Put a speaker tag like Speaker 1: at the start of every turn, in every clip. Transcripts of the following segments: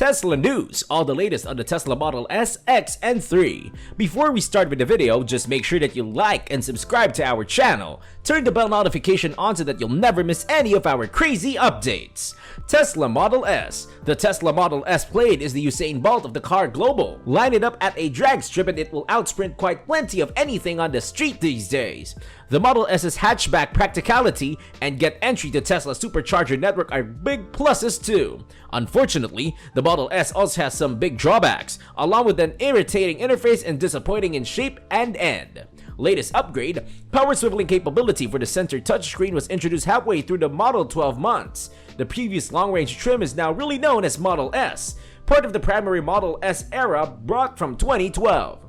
Speaker 1: Tesla news, all the latest on the Tesla Model S, X, and 3. Before we start with the video, just make sure that you like and subscribe to our channel. Turn the bell notification on so that you'll never miss any of our crazy updates. Tesla Model S. The Tesla Model S Plaid is the Usain Bolt of the car global. Line it up at a drag strip and it will outsprint quite plenty of anything on the street these days. The Model S's hatchback practicality and get entry to Tesla's supercharger network are big pluses too. Unfortunately, the Model S also has some big drawbacks, along with an irritating interface and disappointing in shape and end. Latest upgrade, power swiveling capability for the center touchscreen was introduced halfway through the model 12 months. The previous long-range trim is now really known as Model S, part of the primary Model S era brought from 2012.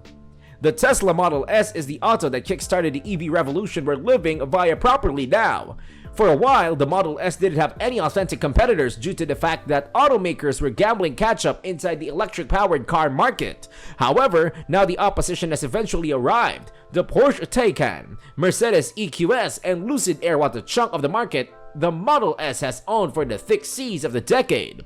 Speaker 1: The Tesla Model S is the auto that kickstarted the EV revolution we're living via properly now. For a while, the Model S didn't have any authentic competitors due to the fact that automakers were gambling catch-up inside the electric-powered car market. However, now the opposition has eventually arrived. The Porsche Taycan, Mercedes EQS, and Lucid Air want a chunk of the market the Model S has owned for the thick seas of the decade.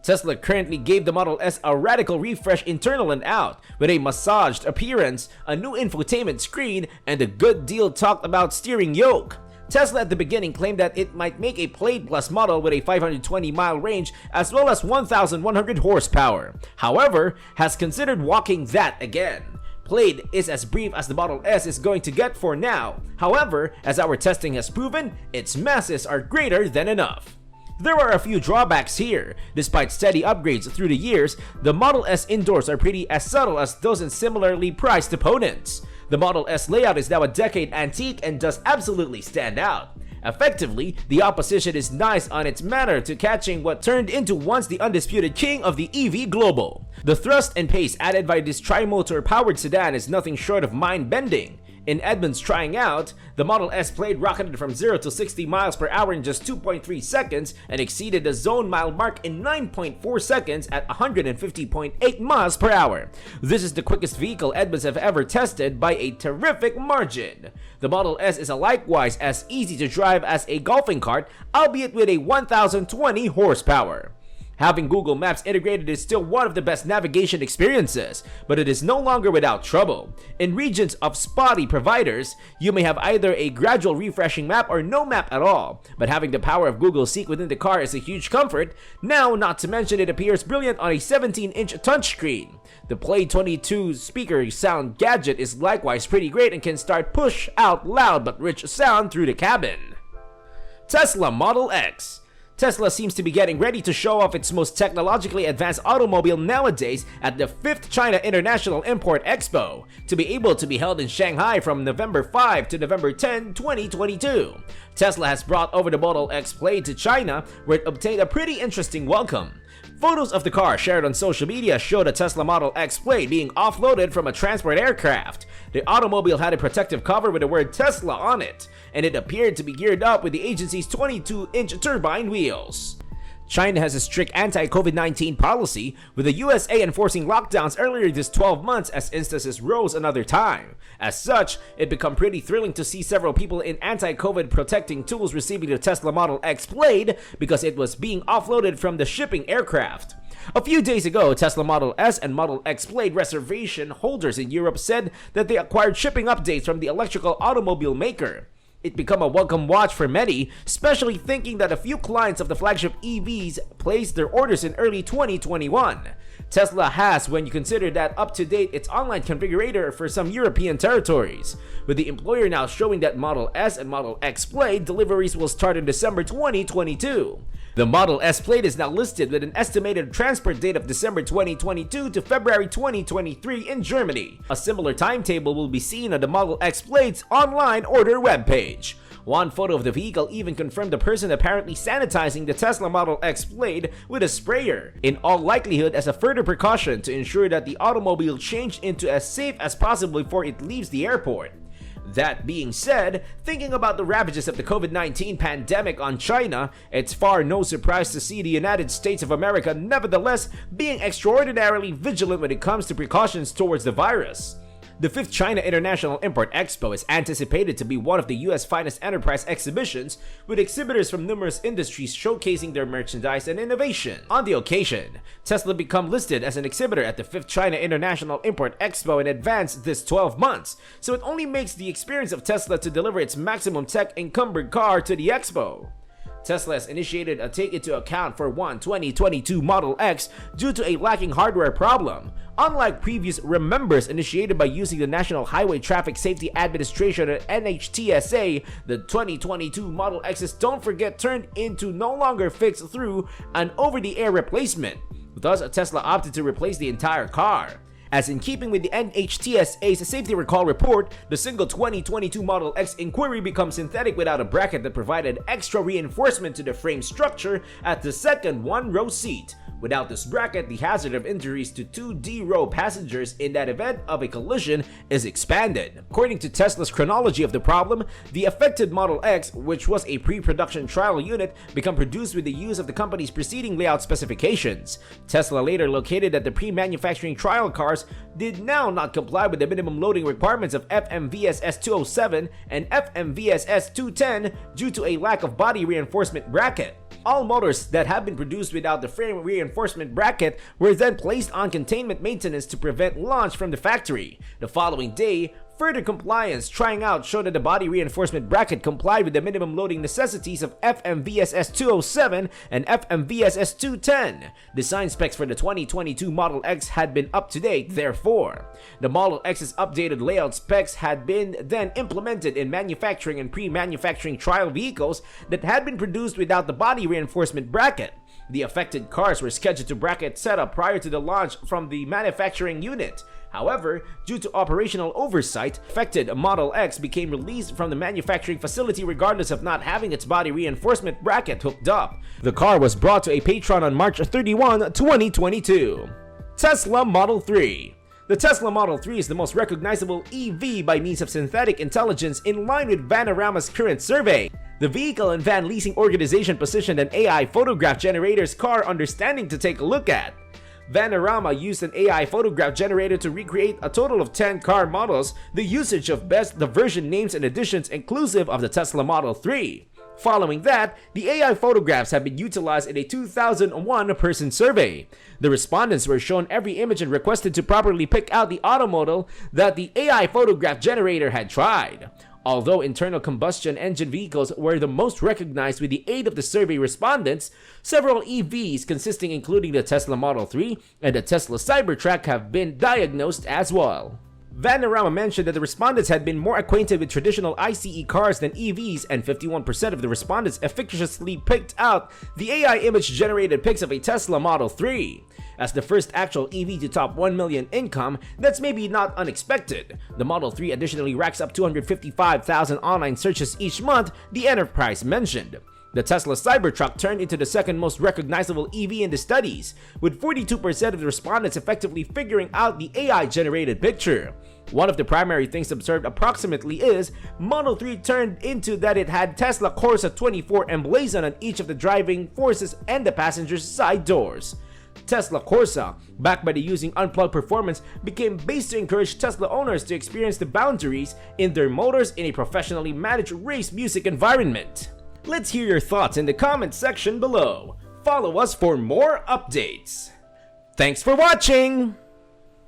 Speaker 1: Tesla currently gave the Model S a radical refresh internal and out, with a massaged appearance, a new infotainment screen, and a good deal talked about steering yoke. Tesla at the beginning claimed that it might make a Plaid Plus model with a 520-mile range as well as 1,100 horsepower. However, has considered walking that again. Plaid is as brief as the Model S is going to get for now. However, as our testing has proven, its masses are greater than enough. There are a few drawbacks here. Despite steady upgrades through the years, the Model S indoors are pretty as subtle as those in similarly priced opponents. The Model S layout is now a decade antique and does absolutely stand out. Effectively, the opposition is nice on its manner to catching what turned into once the undisputed king of the EV global. The thrust and pace added by this tri-motor powered sedan is nothing short of mind-bending. In Edmund's trying out, the Model S Plaid rocketed from 0 to 60 miles per hour in just 2.3 seconds and exceeded the zone mile mark in 9.4 seconds at 150.8 miles per hour. This is the quickest vehicle Edmunds have ever tested by a terrific margin. The Model S is likewise as easy to drive as a golfing cart, albeit with a 1,020 horsepower. Having Google Maps integrated is still one of the best navigation experiences, but it is no longer without trouble. In regions of spotty providers, you may have either a gradual refreshing map or no map at all, but having the power of Google Seek within the car is a huge comfort. Now, not to mention it appears brilliant on a 17-inch touchscreen. The Play 22 speaker sound gadget is likewise pretty great and can start push out loud but rich sound through the cabin. Tesla Model X. Tesla seems to be getting ready to show off its most technologically advanced automobile nowadays at the 5th China International Import Expo, to be able to be held in Shanghai from November 5 to November 10, 2022. Tesla has brought over the Model X Plaid to China, where it obtained a pretty interesting welcome. Photos of the car shared on social media show the Tesla Model X Plaid being offloaded from a transport aircraft. The automobile had a protective cover with the word Tesla on it, and it appeared to be geared up with the agency's 22-inch turbine wheels. China has a strict anti-COVID-19 policy, with the USA enforcing lockdowns earlier this 12 months as instances rose another time. As such, it became pretty thrilling to see several people in anti-COVID protecting tools receiving the Tesla Model X Plaid because it was being offloaded from the shipping aircraft. A few days ago, Tesla Model S and Model X Plaid reservation holders in Europe said that they acquired shipping updates from the electrical automobile maker. It became a welcome watch for many, especially thinking that a few clients of the flagship EVs placed their orders in early 2021. Tesla has, when you consider that, up to date its online configurator for some European territories, with the employer now showing that Model S and Model X Plaid deliveries will start in December 2022. The Model S Plaid is now listed with an estimated transport date of December 2022 to February 2023 in Germany. A similar timetable will be seen on the Model X Plaid's online order webpage. One photo of the vehicle even confirmed the person apparently sanitizing the Tesla Model X Plaid with a sprayer, in all likelihood as a further precaution to ensure that the automobile changed into as safe as possible before it leaves the airport. That being said, thinking about the ravages of the COVID-19 pandemic on China, it's far no surprise to see the United States of America nevertheless being extraordinarily vigilant when it comes to precautions towards the virus. The 5th China International Import Expo is anticipated to be one of the US finest enterprise exhibitions, with exhibitors from numerous industries showcasing their merchandise and innovation. On the occasion, Tesla become listed as an exhibitor at the 5th China International Import Expo in advance this 12 months, so it only makes the experience of Tesla to deliver its maximum tech-encumbered car to the expo. Tesla has initiated a take into account for 2022 Model X due to a lacking hardware problem. Unlike previous remembers initiated by using the National Highway Traffic Safety Administration or NHTSA, the 2022 Model X's don't forget turned into no longer fixed through an over-the-air replacement. Thus, Tesla opted to replace the entire car. As in keeping with the NHTSA's safety recall report, the single 2022 Model X inquiry becomes synthetic without a bracket that provided extra reinforcement to the frame structure at the second one-row seat. Without this bracket, the hazard of injuries to 2D-row passengers in that event of a collision is expanded. According to Tesla's chronology of the problem, the affected Model X, which was a pre-production trial unit, became produced with the use of the company's preceding layout specifications. Tesla later located that the pre-manufacturing trial cars did now not comply with the minimum loading requirements of FMVSS 207 and FMVSS 210 due to a lack of body reinforcement bracket. All motors that have been produced without the frame reinforcement bracket were then placed on containment maintenance to prevent launch from the factory. The following day, further compliance trying out showed that the body reinforcement bracket complied with the minimum loading necessities of FMVSS 207 and FMVSS 210. Design specs for the 2022 Model X had been up to date, therefore. The Model X's updated layout specs had been then implemented in manufacturing and pre-manufacturing trial vehicles that had been produced without the body reinforcement bracket. The affected cars were scheduled to bracket setup prior to the launch from the manufacturing unit. However, due to operational oversight, affected Model X became released from the manufacturing facility regardless of not having its body reinforcement bracket hooked up. The car was brought to a Patron on March 31, 2022. Tesla Model 3. The Tesla Model 3 is the most recognizable EV by means of synthetic intelligence in line with Vanarama's current survey. The vehicle and van leasing organization positioned an AI photograph generator's car understanding to take a look at. Vanarama used an AI photograph generator to recreate a total of 10 car models, the usage of best the version names and editions inclusive of the Tesla Model 3. Following that, the AI photographs have been utilized in a 2001-person survey. The respondents were shown every image and requested to properly pick out the auto model that the AI photograph generator had tried. Although internal combustion engine vehicles were the most recognized with the aid of the survey respondents, several EVs consisting including the Tesla Model 3 and the Tesla Cybertruck have been diagnosed as well. Vanarama mentioned that the respondents had been more acquainted with traditional ICE cars than EVs, and 51% of the respondents efficaciously picked out the AI image-generated pics of a Tesla Model 3. As the first actual EV to top 1 million income, that's maybe not unexpected. The Model 3 additionally racks up 255,000 online searches each month, the enterprise mentioned. The Tesla Cybertruck turned into the second most recognizable EV in the studies, with 42% of the respondents effectively figuring out the AI-generated picture. One of the primary things observed approximately is Model 3 turned into that it had Tesla Corsa 24 emblazoned on each of the driving forces and the passenger's side doors. Tesla Corsa, backed by the using unplugged performance, became based to encourage Tesla owners to experience the boundaries in their motors in a professionally managed race music environment. Let's hear your thoughts in the comment section below. Follow us for more updates. Thanks for watching!